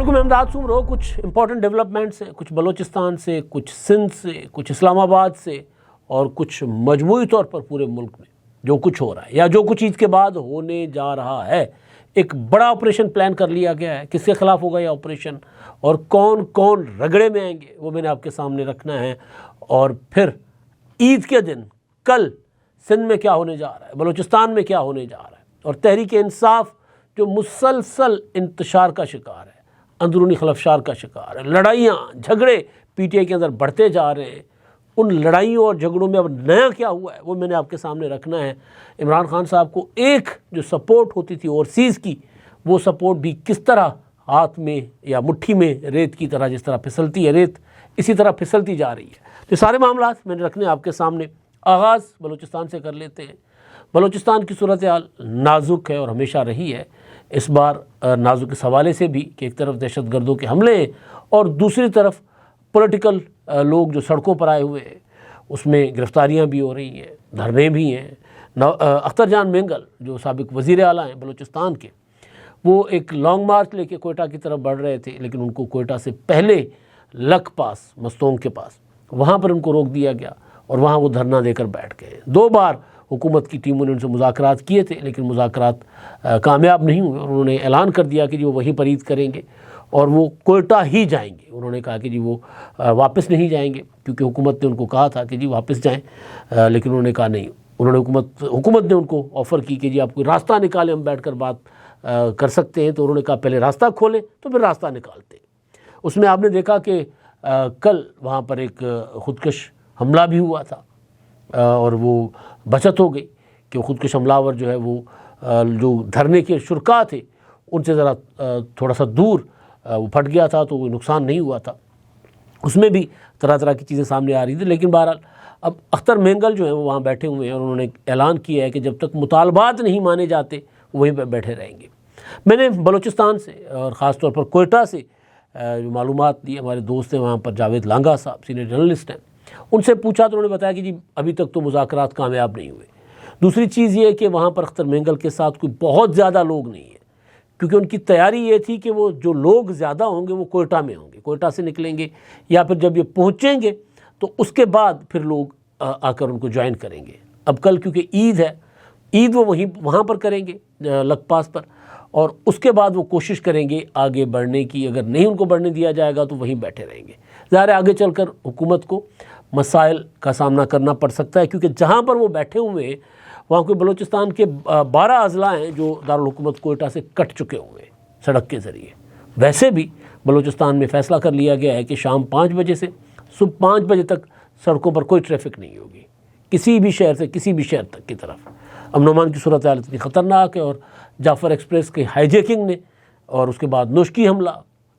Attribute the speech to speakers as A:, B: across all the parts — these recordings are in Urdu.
A: علیکم، احمداد سن رہو کچھ امپورٹنٹ ڈیولپمنٹس ہیں، کچھ بلوچستان سے، کچھ سندھ سے، کچھ اسلام آباد سے، اور کچھ مجموعی طور پر پورے ملک میں جو کچھ ہو رہا ہے یا جو کچھ عید کے بعد ہونے جا رہا ہے۔ ایک بڑا آپریشن پلان کر لیا گیا ہے۔ کس کے خلاف ہوگا یہ آپریشن اور کون کون رگڑے میں آئیں گے وہ میں نے آپ کے سامنے رکھنا ہے۔ اور پھر عید کے دن کل سندھ میں کیا ہونے جا رہا ہے، بلوچستان میں کیا ہونے جا رہا ہے، اور تحریک انصاف جو مسلسل انتشار کا شکار ہے، اندرونی خلفشار کا شکار ہے، لڑائیاں جھگڑے پی ٹی آئی کے اندر بڑھتے جا رہے ہیں۔ ان لڑائیوں اور جھگڑوں میں اب نیا کیا ہوا ہے وہ میں نے آپ کے سامنے رکھنا ہے۔ عمران خان صاحب کو ایک جو سپورٹ ہوتی تھی اوورسیز کی، وہ سپورٹ بھی کس طرح ہاتھ میں یا مٹھی میں ریت کی طرح جس طرح پھسلتی ہے ریت، اسی طرح پھسلتی جا رہی ہے۔ تو سارے معاملات میں نے رکھنے آپ کے سامنے۔ آغاز بلوچستان سے کر لیتے ہیں۔ بلوچستان کی صورتحال نازک ہے اور ہمیشہ رہی ہے۔ اس بار نازک اس حوالے سے بھی کہ ایک طرف دہشت گردوں کے حملے ہیں اور دوسری طرف پولیٹیکل لوگ جو سڑکوں پر آئے ہوئے ہیں، اس میں گرفتاریاں بھی ہو رہی ہیں، دھرنے بھی ہیں۔ اختر جان مینگل جو سابق وزیر اعلیٰ ہیں بلوچستان کے، وہ ایک لانگ مارچ لے کے کوئٹہ کی طرف بڑھ رہے تھے، لیکن ان کو کوئٹہ سے پہلے لک پاس مستونگ کے پاس وہاں پر ان کو روک دیا گیا اور وہاں وہ دھرنا دے کر بیٹھ گئے۔ 2 بار حکومت کی ٹیموں نے ان سے مذاکرات کیے تھے، لیکن مذاکرات کامیاب نہیں ہوئے۔ انہوں نے اعلان کر دیا کہ جی وہ وہیں پر عید کریں گے اور وہ کوئٹہ ہی جائیں گے۔ انہوں نے کہا کہ جی وہ واپس نہیں جائیں گے، کیونکہ حکومت نے ان کو کہا تھا کہ جی واپس جائیں، لیکن انہوں نے کہا نہیں۔ انہوں نے حکومت نے ان کو آفر کی کہ جی آپ کوئی راستہ نکالیں، ہم بیٹھ کر بات کر سکتے ہیں۔ تو انہوں نے کہا پہلے راستہ کھولیں تو پھر راستہ نکالتے ہیں۔ اس میں آپ نے دیکھا کہ کل وہاں پر ایک خودکش حملہ بھی ہوا تھا اور وہ بچت ہو گئی کہ خودکش حملہ آور جو ہے وہ جو دھرنے کے شرکا تھے ان سے ذرا تھوڑا سا دور وہ پھٹ گیا تھا، تو کوئی نقصان نہیں ہوا تھا۔ اس میں بھی طرح طرح کی چیزیں سامنے آ رہی تھیں، لیکن بہرحال اب اختر مینگل جو ہیں وہ وہاں بیٹھے ہوئے ہیں اور انہوں نے اعلان کیا ہے کہ جب تک مطالبات نہیں مانے جاتے وہیں پہ بیٹھے رہیں گے۔ میں نے بلوچستان سے اور خاص طور پر کوئٹہ سے جو معلومات دی، ہمارے دوست ہیں وہاں پر جاوید لانگا صاحب سینئر جرنلسٹ ہیں، ان سے پوچھا تو انہوں نے بتایا کہ جی ابھی تک تو مذاکرات کامیاب نہیں ہوئے۔ دوسری چیز یہ ہے کہ وہاں پر اختر مینگل کے ساتھ کوئی بہت زیادہ لوگ نہیں ہیں، کیونکہ ان کی تیاری یہ تھی کہ وہ جو لوگ زیادہ ہوں گے وہ کوئٹہ میں ہوں گے، کوئٹہ سے نکلیں گے، یا پھر جب یہ پہنچیں گے تو اس کے بعد پھر لوگ آ کر ان کو جوائن کریں گے۔ اب کل کیونکہ عید ہے، عید وہ وہاں پر کریں گے لک پاس پر، اور اس کے بعد وہ کوشش کریں گے آگے بڑھنے کی۔ اگر نہیں ان کو بڑھنے دیا جائے گا تو وہیں بیٹھے رہیں گے۔ ظاہر ہے آگے چل کر حکومت کو مسائل کا سامنا کرنا پڑ سکتا ہے، کیونکہ جہاں پر وہ بیٹھے ہوئے ہیں وہاں کوئی بلوچستان کے 12 اضلاع ہیں جو دارالحکومت کوئٹہ سے کٹ چکے ہوئے ہیں سڑک کے ذریعے۔ ویسے بھی بلوچستان میں فیصلہ کر لیا گیا ہے کہ شام 5 بجے سے صبح 5 بجے تک سڑکوں پر کوئی ٹریفک نہیں ہوگی، کسی بھی شہر سے کسی بھی شہر تک کی طرف۔ امن و امان کی صورتحال اتنی خطرناک ہے، اور جعفر ایکسپریس کے ہائی جیکنگ نے، اور اس کے بعد نوشکی حملہ،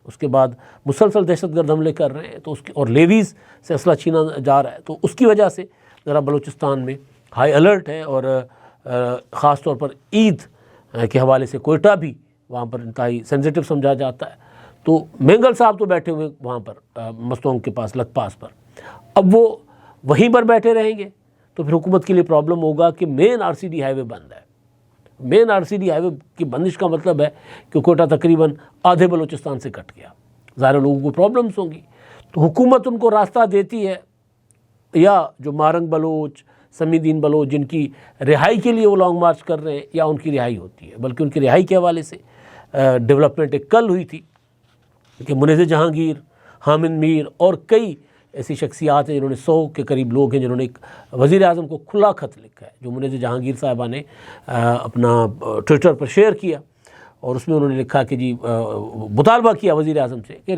A: اس کے بعد مسلسل دہشت گرد حملے کر رہے ہیں، تو اس کی اور لیویز سے اسلحہ چھینا جا رہا ہے، تو اس کی وجہ سے ذرا بلوچستان میں ہائی الرٹ ہے۔ اور خاص طور پر عید کے حوالے سے کوئٹہ بھی وہاں پر انتہائی سینسیٹیو سمجھا جاتا ہے۔ تو مینگل صاحب تو بیٹھے ہوئے وہاں پر مستونگ کے پاس لک پاس پر، اب وہ وہیں پر بیٹھے رہیں گے تو پھر حکومت کے لیے پرابلم ہوگا کہ مین آر سی ڈی ہائی وے بند ہے۔ مین آر سی ڈی ہائی وے کی بندش کا مطلب ہے کہ کوئٹہ تقریباً آدھے بلوچستان سے کٹ گیا، ظاہر لوگوں کو پرابلمس ہوں گی۔ تو حکومت ان کو راستہ دیتی ہے، یا جو مارنگ بلوچ، سمیدین بلوچ جن کی رہائی کے لیے وہ لانگ مارچ کر رہے ہیں، یا ان کی رہائی ہوتی ہے۔ بلکہ ان کی رہائی کے حوالے سے ڈیولپمنٹ ایک کل ہوئی تھی کہ منیزہ جہانگیر، حامد میر اور کئی ایسی شخصیات ہیں جنہوں نے 100 کے قریب لوگ ہیں جنہوں نے ایک وزیر اعظم کو کھلا خط لکھا ہے، جو منیزہ جہانگیر صاحبہ نے اپنا ٹویٹر پر شیئر کیا، اور اس میں انہوں نے لکھا کہ جی مطالبہ کیا وزیر اعظم سے کہ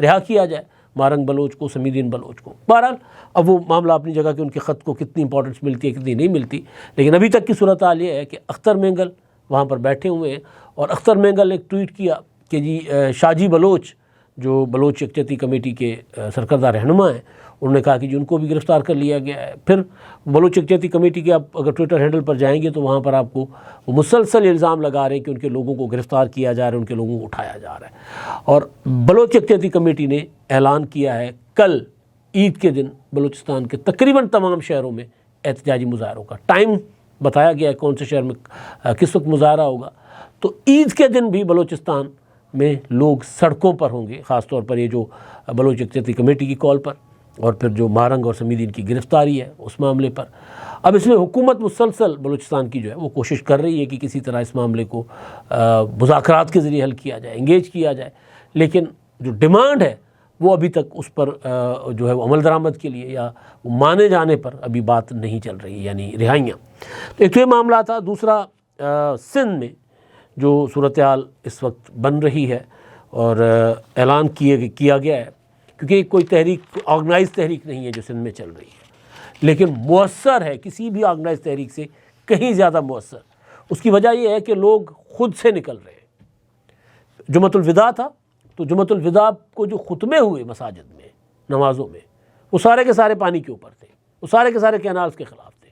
A: رہا کیا جائے مارنگ بلوچ کو، سمیدین بلوچ کو۔ بہرحال اب وہ معاملہ اپنی جگہ کہ ان کے خط کو کتنی امپورٹنس ملتی ہے کتنی نہیں ملتی، لیکن ابھی تک کی صورتحال یہ ہے کہ اختر مینگل وہاں پر بیٹھے ہوئے ہیں، اور اختر مینگل نے ایک ٹویٹ کیا کہ جی شاجی بلوچ جو بلوچ یکجہتی کمیٹی کے سرکردہ رہنما ہیں، انہوں نے کہا کہ جی ان کو بھی گرفتار کر لیا گیا ہے۔ پھر بلوچ یکجہتی کمیٹی کے آپ اگر ٹویٹر ہینڈل پر جائیں گے تو وہاں پر آپ کو وہ مسلسل الزام لگا رہے ہیں کہ ان کے لوگوں کو گرفتار کیا جا رہا ہے، ان کے لوگوں کو اٹھایا جا رہا ہے۔ اور بلوچ یکجہتی کمیٹی نے اعلان کیا ہے کل عید کے دن بلوچستان کے تقریباً تمام شہروں میں احتجاجی مظاہروں کا ٹائم بتایا گیا ہے، کون سے شہر میں کس وقت مظاہرہ ہوگا۔ تو عید کے دن بھی بلوچستان میں لوگ سڑکوں پر ہوں گے، خاص طور پر یہ جو بلوچ یکجہتی کمیٹی کی کال پر، اور پھر جو مارنگ اور سمیدین کی گرفتاری ہے اس معاملے پر۔ اب اس میں حکومت مسلسل بلوچستان کی جو ہے وہ کوشش کر رہی ہے کہ کسی طرح اس معاملے کو مذاکرات کے ذریعے حل کیا جائے، انگیج کیا جائے، لیکن جو ڈیمانڈ ہے وہ ابھی تک اس پر جو ہے وہ عمل درآمد کے لیے یا وہ مانے جانے پر ابھی بات نہیں چل رہی، یعنی رہائیاں۔ تو ایک تو یہ معاملہ تھا۔ دوسرا سندھ میں جو صورتحال اس وقت بن رہی ہے اور اعلان کیا گیا ہے، کیونکہ کوئی تحریک آرگنائز تحریک نہیں ہے جو سندھ میں چل رہی ہے، لیکن مؤثر ہے کسی بھی آرگنائز تحریک سے کہیں زیادہ مؤثر۔ اس کی وجہ یہ ہے کہ لوگ خود سے نکل رہے ہیں۔ جمعۃ الوداع تھا تو جمعۃ الوداع کو جو خطبے ہوئے مساجد میں، نمازوں میں، وہ سارے کے سارے پانی کے اوپر تھے، وہ سارے کے سارے کینالز کے خلاف تھے۔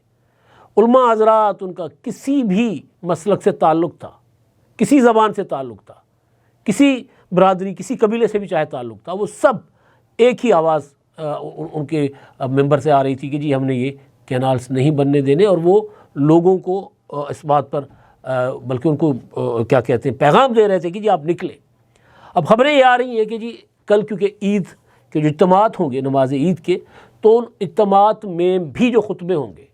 A: علماء حضرات، ان کا کسی بھی مسلک سے تعلق تھا، کسی زبان سے تعلق تھا، کسی برادری، کسی قبیلے سے بھی چاہے تعلق تھا، وہ سب ایک ہی آواز ان کے ممبر سے آ رہی تھی کہ جی ہم نے یہ کینالز نہیں بننے دینے، اور وہ لوگوں کو اس بات پر بلکہ ان کو کیا کہتے ہیں پیغام دے رہے تھے کہ جی آپ نکلیں۔ اب خبریں یہ آ رہی ہیں کہ جی کل کیونکہ عید کے جو اجتماعات ہوں گے، نماز عید کے، تو ان اجتماعات میں بھی جو خطبے ہوں گے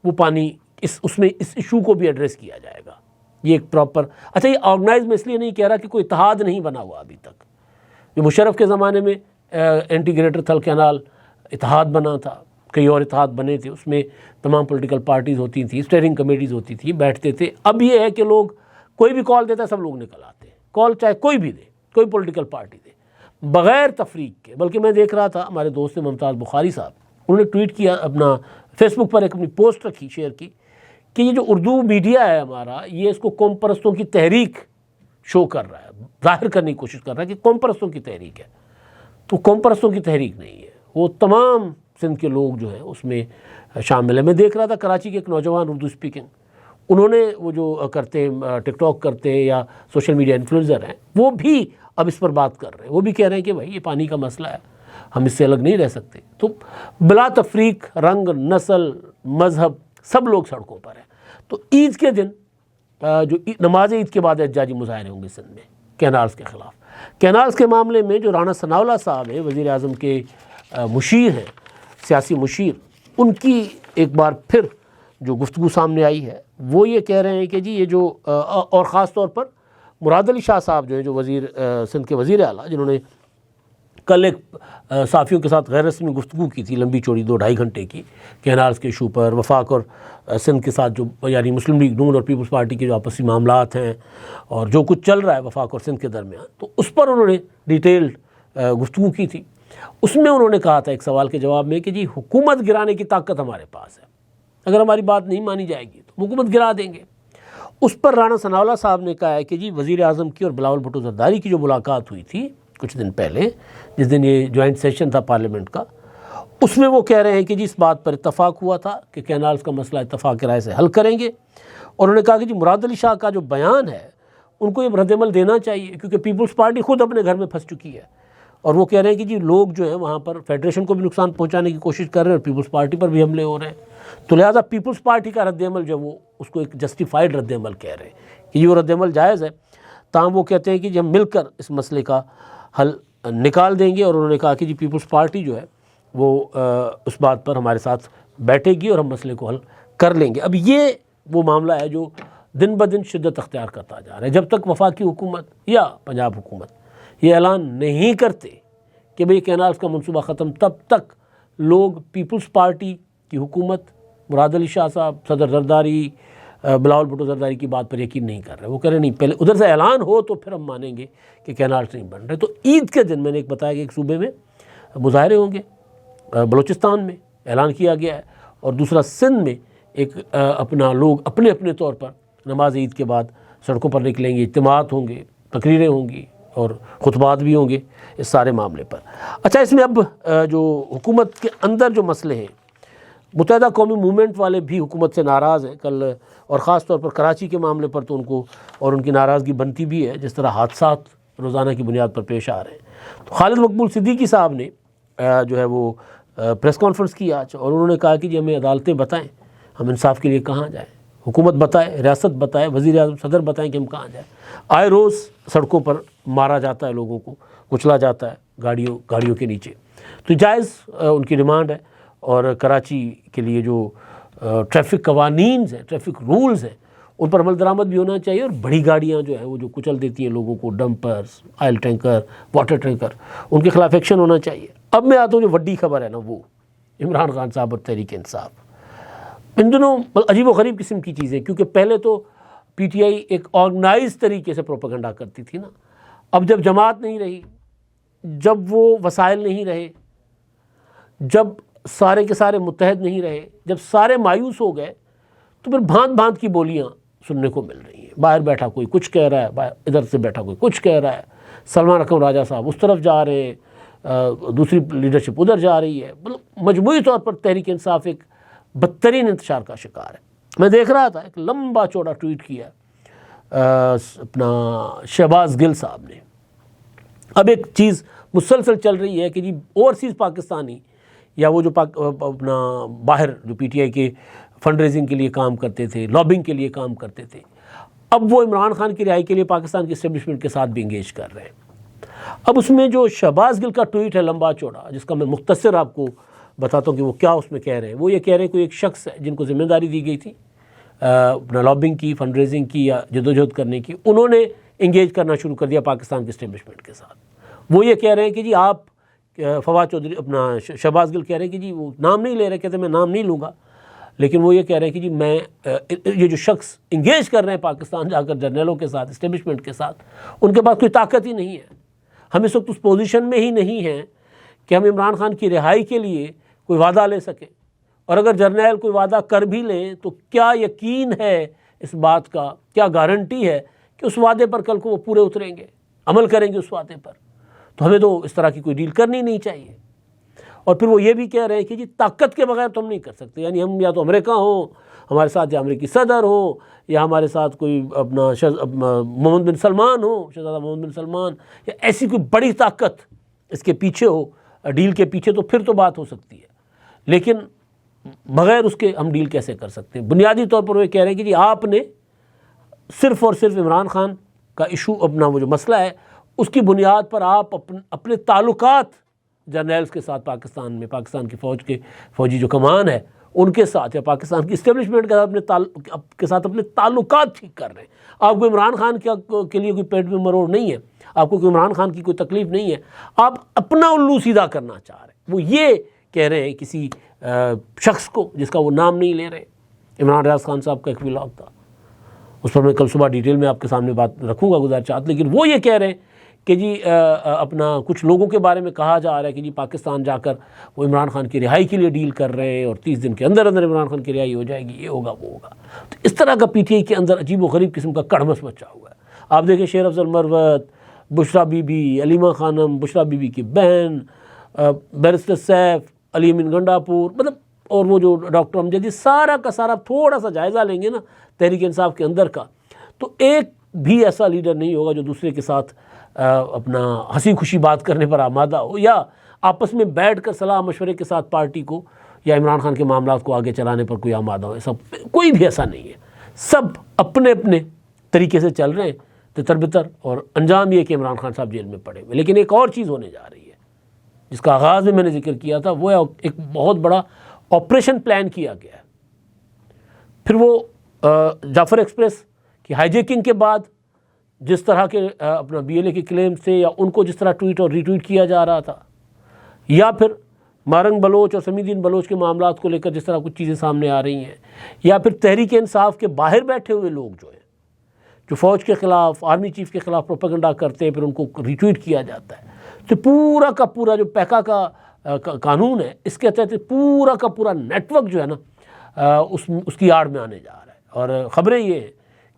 A: وہ پانی اس میں اس ایشو کو بھی ایڈریس کیا جائے گا۔ یہ ایک پراپر، اچھا یہ آرگنائز میں اس لیے نہیں کہہ رہا کہ کوئی اتحاد نہیں بنا ہوا ابھی تک۔ جو مشرف کے زمانے میں اینٹی گریٹر تھل کینال اتحاد بنا تھا، کئی اور اتحاد بنے تھے، اس میں تمام پولیٹیکل پارٹیز ہوتی تھیں، اسٹیئرنگ کمیٹیز ہوتی تھیں، بیٹھتے تھے۔ اب یہ ہے کہ لوگ کوئی بھی کال دیتا ہے سب لوگ نکل آتے ہیں، کال چاہے کوئی بھی دے، کوئی پولیٹیکل پارٹی دے، بغیر تفریق کے۔ بلکہ میں دیکھ رہا تھا ہمارے دوست ممتاز بخاری صاحب، انہوں نے ٹویٹ کیا، اپنا فیس بک پر ایک اپنی پوسٹ رکھی، شیئر کی، کہ یہ جو اردو میڈیا ہے ہمارا، یہ اس کو قوم پرستوں کی تحریک شو کر رہا ہے، ظاہر کرنے کی کوشش کر رہا ہے کہ قوم پرستوں کی تحریک ہے۔ تو قوم پرستوں کی تحریک نہیں ہے، وہ تمام سندھ کے لوگ جو ہیں اس میں شامل ہیں۔ میں دیکھ رہا تھا کراچی کے ایک نوجوان اردو اسپیکنگ، انہوں نے وہ جو کرتے ہیں ٹک ٹاک کرتے ہیں یا سوشل میڈیا انفلوئنسر ہیں، وہ بھی اب اس پر بات کر رہے ہیں، وہ بھی کہہ رہے ہیں کہ بھائی یہ پانی کا مسئلہ ہے، ہم اس سے الگ نہیں رہ سکتے۔ تو بلا تفریق، رنگ، نسل، مذہب، سب لوگ سڑکوں پر ہیں۔ تو عید کے دن جو نماز عید کے بعد احتجاجی مظاہرے ہوں گے سندھ میں کینالز کے خلاف۔ کینالز کے معاملے میں جو رانا ثناء اللہ صاحب ہیں، وزیر اعظم کے مشیر ہیں، سیاسی مشیر، ان کی ایک بار پھر جو گفتگو سامنے آئی ہے وہ یہ کہہ رہے ہیں کہ جی یہ جو اور خاص طور پر مراد علی شاہ صاحب جو ہیں، جو سندھ کے وزیر اعلیٰ، جنہوں نے کل ایک صحافیوں کے ساتھ غیر رسمی گفتگو کی تھی لمبی چوڑی 2-2.5 گھنٹے کی کینالز کے ایشو پر، وفاق اور سندھ کے ساتھ جو یعنی مسلم لیگ نون اور پیپلز پارٹی کے جو آپسی معاملات ہیں اور جو کچھ چل رہا ہے وفاق اور سندھ کے درمیان، تو اس پر انہوں نے ڈیٹیلڈ گفتگو کی تھی۔ اس میں انہوں نے کہا تھا ایک سوال کے جواب میں کہ جی حکومت گرانے کی طاقت ہمارے پاس ہے، اگر ہماری بات نہیں مانی جائے گی تو حکومت گرا دیں گے۔ اس پر رانا ثناء اللہ صاحب نے کہا ہے کہ جی وزیر اعظم کی اور بلاول بھٹو زرداری کی جو ملاقات ہوئی تھی کچھ دن پہلے، جس دن یہ جوائنٹ سیشن تھا پارلیمنٹ کا، اس میں وہ کہہ رہے ہیں کہ جی اس بات پر اتفاق ہوا تھا کہ کینالز کا مسئلہ اتفاق رائے سے حل کریں گے۔ اور انہوں نے کہا کہ جی مراد علی شاہ کا جو بیان ہے ان کو یہ رد عمل دینا چاہیے، کیونکہ پیپلز پارٹی خود اپنے گھر میں پھنس چکی ہے، اور وہ کہہ رہے ہیں کہ جی لوگ جو ہیں وہاں پر فیڈریشن کو بھی نقصان پہنچانے کی کوشش کر رہے ہیں اور پیپلز پارٹی پر بھی حملے ہو رہے ہیں۔ تو لہٰذا پیپلز پارٹی کا رد عمل جو وہ اس کو ایک جسٹیفائڈ رد عمل کہہ رہے ہیں کہ یہ رد عمل جائز ہے، تاہم وہ کہتے ہیں کہ جی ہم مل کر اس مسئلے کا حل نکال دیں گے۔ اور انہوں نے کہا کہ جی پیپلز پارٹی جو ہے وہ اس بات پر ہمارے ساتھ بیٹھے گی اور ہم مسئلے کو حل کر لیں گے۔ اب یہ وہ معاملہ ہے جو دن بدن شدت اختیار کرتا جا رہا ہے۔ جب تک وفاقی حکومت یا پنجاب حکومت یہ اعلان نہیں کرتے کہ بھئی کینالز کا منصوبہ ختم، تب تک لوگ پیپلز پارٹی کی حکومت، مراد علی شاہ صاحب، صدر زرداری، بلاول بھٹو زرداری کی بات پر یقین نہیں کر رہے۔ وہ کہہ رہے نہیں، پہلے ادھر سے اعلان ہو تو پھر ہم مانیں گے کہ کینالز نہیں بن رہے۔ تو عید کے دن میں نے ایک بتایا کہ ایک صوبے میں مظاہرے ہوں گے، بلوچستان میں اعلان کیا گیا ہے، اور دوسرا سندھ میں ایک اپنا لوگ اپنے اپنے طور پر نماز عید کے بعد سڑکوں پر نکلیں گے، اجتماعات ہوں گے، تقریریں ہوں گی اور خطبات بھی ہوں گے اس سارے معاملے پر۔ اچھا، اس میں اب جو حکومت کے اندر جو مسئلے ہیں، متحدہ قومی موومنٹ والے بھی حکومت سے ناراض ہیں کل، اور خاص طور پر کراچی کے معاملے پر تو ان کو اور ان کی ناراضگی بنتی بھی ہے، جس طرح حادثات روزانہ کی بنیاد پر پیش آ رہے ہیں۔ تو خالد مقبول صدیقی صاحب نے جو ہے وہ پریس کانفرنس کی آج، اور انہوں نے کہا کہ جی ہمیں عدالتیں بتائیں، ہم انصاف کے لیے کہاں جائیں۔ حکومت بتائے، ریاست بتائے، وزیر اعظم صدر بتائیں کہ ہم کہاں جائیں۔ آئے روز سڑکوں پر مارا جاتا ہے، لوگوں کو کچلا جاتا ہے گاڑیوں کے نیچے۔ تو جائز ان کی ڈیمانڈ ہے، اور کراچی کے لیے جو ٹریفک قوانین ہیں، ٹریفک رولز ہیں، ان پر عمل درآمد بھی ہونا چاہیے، اور بڑی گاڑیاں جو ہیں وہ جو کچل دیتی ہیں لوگوں کو، ڈمپرز، آئل ٹینکر، واٹر ٹینکر، ان کے خلاف ایکشن ہونا چاہیے۔ اب میں آتا ہوں جو بڑی خبر ہے نا، وہ عمران خان صاحب اور تحریک انصاف۔ ان دنوں عجیب و غریب قسم کی چیزیں، کیونکہ پہلے تو پی ٹی آئی ایک آرگنائز طریقے سے پروپیگنڈا کرتی تھی نا، اب جب جماعت نہیں رہی، جب وہ وسائل نہیں رہے، جب سارے کے سارے متحد نہیں رہے، جب سارے مایوس ہو گئے، تو پھر بھانت بھانت کی بولیاں سننے کو مل رہی ہیں۔ باہر بیٹھا کوئی کچھ کہہ رہا ہے، ادھر سے بیٹھا کوئی کچھ کہہ رہا ہے، سلمان اکرم راجہ صاحب اس طرف جا رہے ہیں، دوسری لیڈرشپ ادھر جا رہی ہے۔ مطلب مجموعی طور پر تحریک انصاف ایک بدترین انتشار کا شکار ہے۔ میں دیکھ رہا تھا ایک لمبا چوڑا ٹویٹ کیا اپنا شہباز گل صاحب نے۔ اب ایک چیز مسلسل چل رہی ہے کہ جی اوورسیز پاکستانی، یا وہ جو اپنا باہر جو پی ٹی آئی کے فنڈ ریزنگ کے لیے کام کرتے تھے، لابنگ کے لیے کام کرتے تھے، اب وہ عمران خان کی رہائی کے لیے پاکستان کی اسٹیبلشمنٹ کے ساتھ بھی انگیج کر رہے ہیں۔ اب اس میں جو شہباز گل کا ٹویٹ ہے لمبا چوڑا، جس کا میں مختصر آپ کو بتاتا ہوں کہ وہ کیا اس میں کہہ رہے ہیں۔ وہ یہ کہہ رہے ہیں کوئی ایک شخص ہے جن کو ذمہ داری دی گئی تھی اپنا لابنگ کی، فنڈ ریزنگ کی یا جدوجہد کرنے کی، انہوں نے انگیج کرنا شروع کر دیا پاکستان کی اسٹیبلشمنٹ کے ساتھ۔ وہ یہ کہہ رہے ہیں کہ جی آپ فواد چودھری اپنا شہباز گل کہہ رہے ہیں کہ جی وہ نام نہیں لے رہے، کہتے ہیں میں نام نہیں لوں گا، لیکن وہ یہ کہہ رہے ہیں کہ جی میں یہ جو شخص انگیج کر رہے ہیں پاکستان جا کر جرنیلوں کے ساتھ، اسٹیبلشمنٹ کے ساتھ، ان کے پاس کوئی طاقت ہی نہیں ہے۔ ہم اس وقت اس پوزیشن میں ہی نہیں ہیں کہ ہم عمران خان کی رہائی کے لیے کوئی وعدہ لے سکیں، اور اگر جرنیل کوئی وعدہ کر بھی لیں تو کیا یقین ہے اس بات کا، کیا گارنٹی ہے کہ اس وعدے پر کل کو وہ پورے اتریں گے، عمل کریں گے اس وعدے پر؟ تو ہمیں تو اس طرح کی کوئی ڈیل کرنی نہیں چاہیے۔ اور پھر وہ یہ بھی کہہ رہے ہیں کہ جی طاقت کے بغیر تو ہم نہیں کر سکتے، یعنی ہم یا تو امریکہ ہوں ہمارے ساتھ، یا امریکی صدر ہوں، یا ہمارے ساتھ کوئی اپنا محمد بن سلمان ہو، شہزادہ محمد بن سلمان، یا ایسی کوئی بڑی طاقت اس کے پیچھے ہو، ڈیل کے پیچھے، تو پھر تو بات ہو سکتی ہے، لیکن بغیر اس کے ہم ڈیل کیسے کر سکتے ہیں؟ بنیادی طور پر وہ کہہ رہے ہیں کہ جی آپ نے صرف اور صرف عمران خان کا ایشو، اپنا وہ جو مسئلہ ہے، اس کی بنیاد پر آپ اپنے تعلقات جرنیلز کے ساتھ پاکستان میں، پاکستان کی فوج کے فوجی جو کمان ہے ان کے ساتھ، یا پاکستان کی اسٹیبلشمنٹ کے ساتھ اپنے تعلقات ٹھیک کر رہے ہیں۔ آپ کو عمران خان کے لیے کوئی پیٹ میں مروڑ نہیں ہے، آپ کو کوئی عمران خان کی کوئی تکلیف نہیں ہے، آپ اپنا الو سیدھا کرنا چاہ رہے ہیں۔ وہ یہ کہہ رہے ہیں کسی شخص کو جس کا وہ نام نہیں لے رہے۔ عمران ریاض خان صاحب کا ایک ولاگ تھا، اس پر میں کل صبح ڈیٹیل میں آپ کے سامنے بات رکھوں گا گزارشات، لیکن وہ یہ کہہ رہے ہیں کہ جی اپنا کچھ لوگوں کے بارے میں کہا جا رہا ہے کہ جی پاکستان جا کر وہ عمران خان کی رہائی کے لیے ڈیل کر رہے ہیں، اور 30 دن کے اندر اندر عمران خان کی رہائی ہو جائے گی، یہ ہوگا وہ ہوگا۔ تو اس طرح کا پی ٹی آئی کے اندر عجیب و غریب قسم کا کڑمس مچا ہوا ہے۔ آپ دیکھیں شیر افضل مروت، بشرا be be, Alima Khanum, Bushra be be کی بہن، بیرسٹر سیف، علی امین گنڈاپور، مطلب اور وہ جو ڈاکٹر امجد، سارا کا سارا تھوڑا سا جائزہ لیں گے نا تحریک انصاف کے اندر کا، تو ایک بھی ایسا لیڈر نہیں ہوگا جو دوسرے کے ساتھ اپنا ہنسی خوشی بات کرنے پر آمادہ ہو، یا آپس میں بیٹھ کر صلاح مشورے کے ساتھ پارٹی کو یا عمران خان کے معاملات کو آگے چلانے پر کوئی آمادہ ہو۔ سب کوئی بھی ایسا نہیں ہے، سب اپنے اپنے طریقے سے چل رہے ہیں تتر بتر، اور انجام یہ کہ عمران خان صاحب جیل میں پڑے ہوئے۔ لیکن ایک اور چیز ہونے جا رہی ہے جس کا آغاز میں نے ذکر کیا تھا، وہ ایک بہت بڑا آپریشن پلان کیا گیا ہے۔ پھر وہ جعفر ایکسپریس کی ہائی جیکنگ کے بعد جس طرح کے اپنا بی ایل اے کے کلیم سے، یا ان کو جس طرح ٹویٹ اور ری ٹویٹ کیا جا رہا تھا، یا پھر مارنگ بلوچ اور سمیع الدین بلوچ کے معاملات کو لے کر جس طرح کچھ چیزیں سامنے آ رہی ہیں، یا پھر تحریک انصاف کے باہر بیٹھے ہوئے لوگ جو ہیں، جو فوج کے خلاف، آرمی چیف کے خلاف پروپیگنڈا کرتے ہیں، پھر ان کو ری ٹویٹ کیا جاتا ہے۔ تو پورا کا پورا جو پیکا کا قانون ہے، اس کے تحت پورا کا پورا نیٹ ورک جو ہے نا اس کی آڑ میں آنے جا رہا ہے۔ اور خبریں یہ ہیں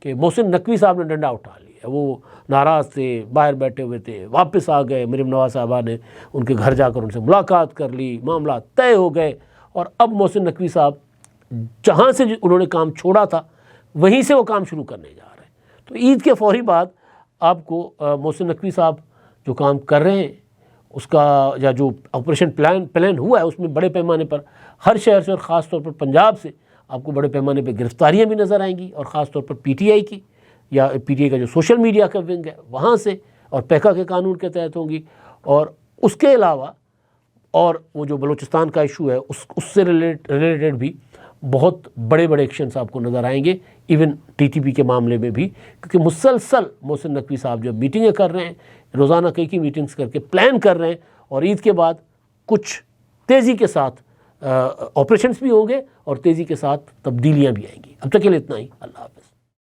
A: کہ محسن نقوی صاحب نے ڈنڈا اٹھا لیا، وہ ناراض تھے، باہر بیٹھے ہوئے تھے، واپس آ گئے، مریم نواز صاحبہ نے ان کے گھر جا کر ان سے ملاقات کر لی، معاملات طے ہو گئے، اور اب محسن نقوی صاحب جہاں سے انہوں نے کام چھوڑا تھا وہیں سے وہ کام شروع کرنے جا رہے ہیں۔ تو عید کے فوری بعد آپ کو محسن نقوی صاحب جو کام کر رہے ہیں اس کا، یا جو آپریشن پلان ہوا ہے، اس میں بڑے پیمانے پر ہر شہر سے اور خاص طور پر پنجاب سے آپ کو بڑے پیمانے پہ گرفتاریاں بھی نظر آئیں گی، اور خاص طور پر پی ٹی آئی کی یا پی ٹی آئی کا جو سوشل میڈیا کا ونگ ہے وہاں سے، اور پیکا کے قانون کے تحت ہوں گی. اور اس کے علاوہ اور وہ جو بلوچستان کا ایشو ہے اس سے ریلیٹڈ بھی بہت بڑے بڑے ایکشنز آپ کو نظر آئیں گے، ایون ٹی ٹی پی کے معاملے میں بھی، کیونکہ مسلسل محسن نقوی صاحب جو میٹنگیں کر رہے ہیں، روزانہ کئی میٹنگز کر کے پلان کر رہے ہیں، اور عید کے بعد کچھ تیزی کے ساتھ آپریشنز بھی ہوں گے اور تیزی کے ساتھ تبدیلیاں بھی آئیں گی. اب تک کے لیے اتنا ہی. اللہ حافظ.